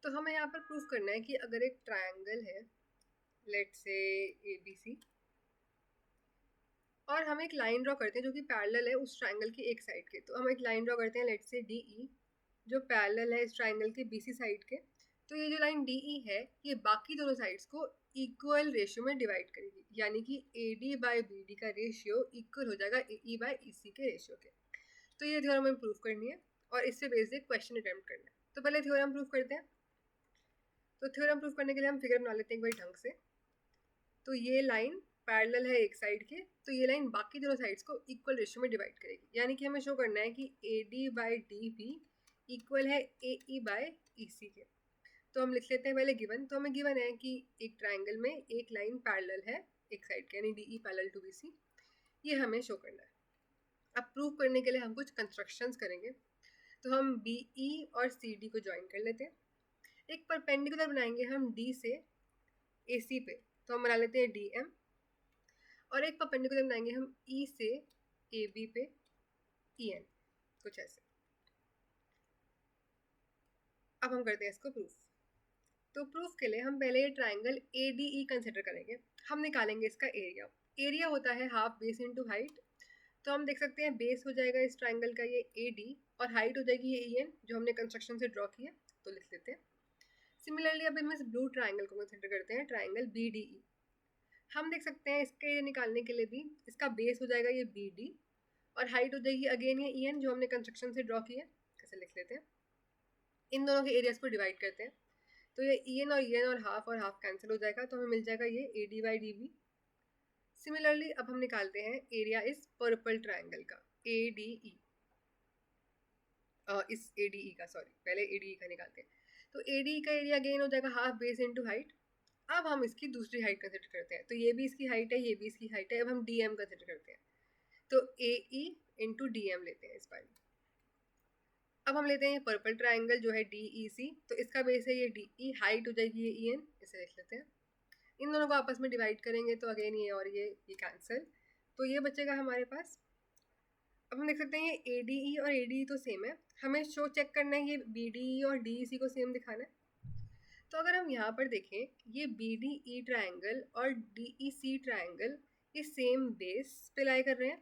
तो हमें यहाँ पर प्रूफ करना है कि अगर एक ट्रायंगल है, लेट्स से ABC, और हम एक लाइन ड्रॉ करते हैं जो कि पैरेलल है उस ट्रायंगल की एक साइड के। तो हम एक लाइन ड्रॉ करते हैं लेट्स से DE, जो पैरेलल है इस ट्रायंगल के BC साइड के। तो ये जो लाइन DE है ये बाकी दोनों साइड्स को इक्वल रेशियो में डिवाइड करेगी, यानी कि AD बाय BD का रेशियो इक्वल हो जाएगा AE बाय EC के रेशियो के। तो ये थ्योरम हमें प्रूफ करनी है और इससे बेस्ड एक क्वेश्चन अटेम्प्ट करना है। तो पहले थ्योरम प्रूफ करते हैं। तो थ्योरम प्रूफ करने के लिए हम फिगर बना लेते हैं एक बार ढंग से। तो ये लाइन पैरेलल है एक साइड के, तो ये लाइन बाकी दोनों साइड्स को इक्वल रेशियो में डिवाइड करेगी, यानी कि हमें शो करना है कि AD बाई DB इक्वल है AE बाय EC के। तो हम लिख लेते हैं पहले गिवन। तो हमें गिवन है कि एक ट्रायंगल में एक लाइन पैरेलल है एक साइड के, यानी DE पैरेलल टू BC, ये हमें शो करना है। अब प्रूफ करने के लिए हम कुछ कंस्ट्रक्शंस करेंगे। तो हम BE और CD को ज्वाइन कर लेते हैं। एक परपेंडिकुलर बनाएंगे हम D से AC पे, तो हम बना लेते हैं DM, और एक परपेंडिकुलर बनाएंगे हम E से AB पे EN, कुछ ऐसे। अब हम करते हैं इसको प्रूफ। तो प्रूफ के लिए हम पहले ये ट्रायंगल ADE कंसिडर करेंगे। हम निकालेंगे इसका एरिया। एरिया होता है हाफ बेस इनटू हाइट। तो हम देख सकते हैं बेस हो जाएगा इस ट्रायंगल का ये AD, और हाइट हो जाएगी ये EN जो हमने कंस्ट्रक्शन से ड्रॉ किया, तो लिख लेते हैं। सिमिलरली अब हम इस ब्लू ट्रायंगल को कंसिडर करते हैं, ट्रायंगल BDE। हम देख सकते हैं इसके एरिया निकालने के लिए भी इसका बेस हो जाएगा ये BD, और हाइट हो जाएगी अगेन ये EN जो हमने कंस्ट्रक्शन से ड्रॉ किया, ऐसे लिख लेते हैं। इन दोनों के एरियाज को डिवाइड करते हैं, तो ये EN और हाफ कैंसिल हो जाएगा, तो हमें मिल जाएगा ये AD बाई DB। सिमिलरली अब हम निकालते हैं एरिया इस पर्पल ट्रायंगल का ADE, इस ADE का, सॉरी पहले ADE का निकालते हैं। तो ADE का एरिया अगेन हो जाएगा हाफ बेस इनटू हाइट। अब हम इसकी दूसरी हाइट कंसिडर करते हैं, तो ये भी इसकी हाइट है, ये भी इसकी हाइट है। अब हम DM कंसिडर करते हैं, तो AE इंटू DM लेते हैं इस बार। अब हम लेते हैं ये पर्पल ट्रायंगल जो है DEC, तो इसका बेस है ये DE, हाइट हो जाएगी ये EN, इसे लिख लेते हैं। इन दोनों को आपस में डिवाइड करेंगे तो अगेन ये और ये कैंसिल, तो ये बचेगा हमारे पास। अब हम देख सकते हैं ये ADE और ADE तो सेम है, हमें शो चेक करना है ये BDE और DEC को सेम दिखाना है। तो अगर हम यहाँ पर देखें ये BDE ट्रायंगल और DEC ट्रायंगल ये सेम बेस पे लाई कर रहे हैं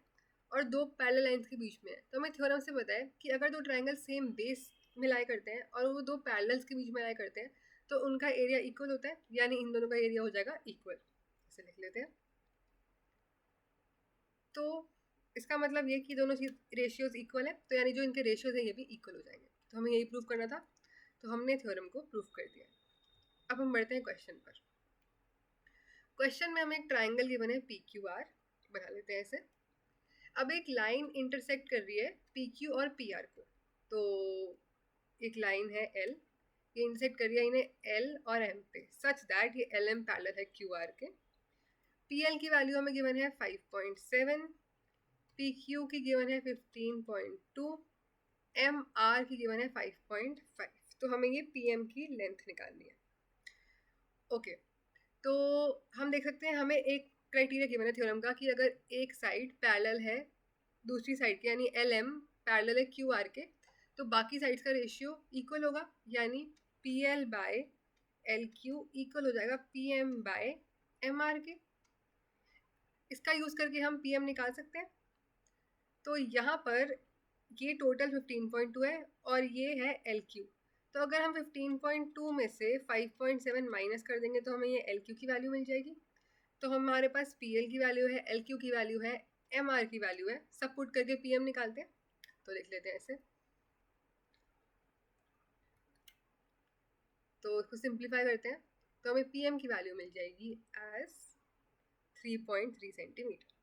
और दो पैरेलल लाइंस के बीच में है। तो हमें थ्योरम से पता है कि अगर दो ट्रायंगल सेम बेस में लाई करते हैं और वो दो पैरेलल्स के बीच में लाई करते हैं तो उनका एरिया इक्वल होता है, यानी इन दोनों का एरिया हो जाएगा इक्वल, इसे लिख लेते हैं। तो इसका मतलब ये कि दोनों रेशियोज इक्वल है, तो यानी जो इनके रेशियोज है ये भी इक्वल हो जाएंगे। तो हमें यही प्रूफ करना था, तो हमने थ्योरम को प्रूफ कर दिया। अब हम बढ़ते हैं क्वेश्चन पर। क्वेश्चन में हमें एक ट्राइंगल गिवन है PQR, बना लेते हैं इसे। अब एक लाइन इंटरसेक्ट कर रही है PQ और PR को। तो एक लाइन है L, ये इंटरसेक्ट कर रही है इन्हें L और M पे, सच दैट ये LM पैरेलल है QR के। PL की वैल्यू हमें गिवन है 5.7, PQ की गिवन है 15.2, MR की गिवन है 5.5। तो हमें ये PM की लेंथ निकालनी है। ओके, तो हम देख सकते हैं हमें एक क्राइटेरिया गिवन है थ्योरम का कि अगर एक साइड पैरेलल है दूसरी साइड के, यानी LM पैरेलल है QR के, तो बाकी साइड्स का रेशियो इक्वल होगा, यानी PL बाय LQ इक्वल हो जाएगा PM बाय MR के। इसका यूज़ करके हम PM निकाल सकते हैं। तो यहाँ पर ये टोटल 15.2 है और ये है LQ। तो अगर हम 15.2 में से 5.7 माइनस कर देंगे तो हमें ये LQ की वैल्यू मिल जाएगी। तो हमारे पास PL की वैल्यू है, LQ की वैल्यू है, MR की वैल्यू है, सब पुट करके PM निकालते हैं। तो लिख लेते हैं ऐसे। तो इसको सिंप्लीफाई करते हैं तो हमें PM की वैल्यू मिल जाएगी एज 3.3 सेंटीमीटर।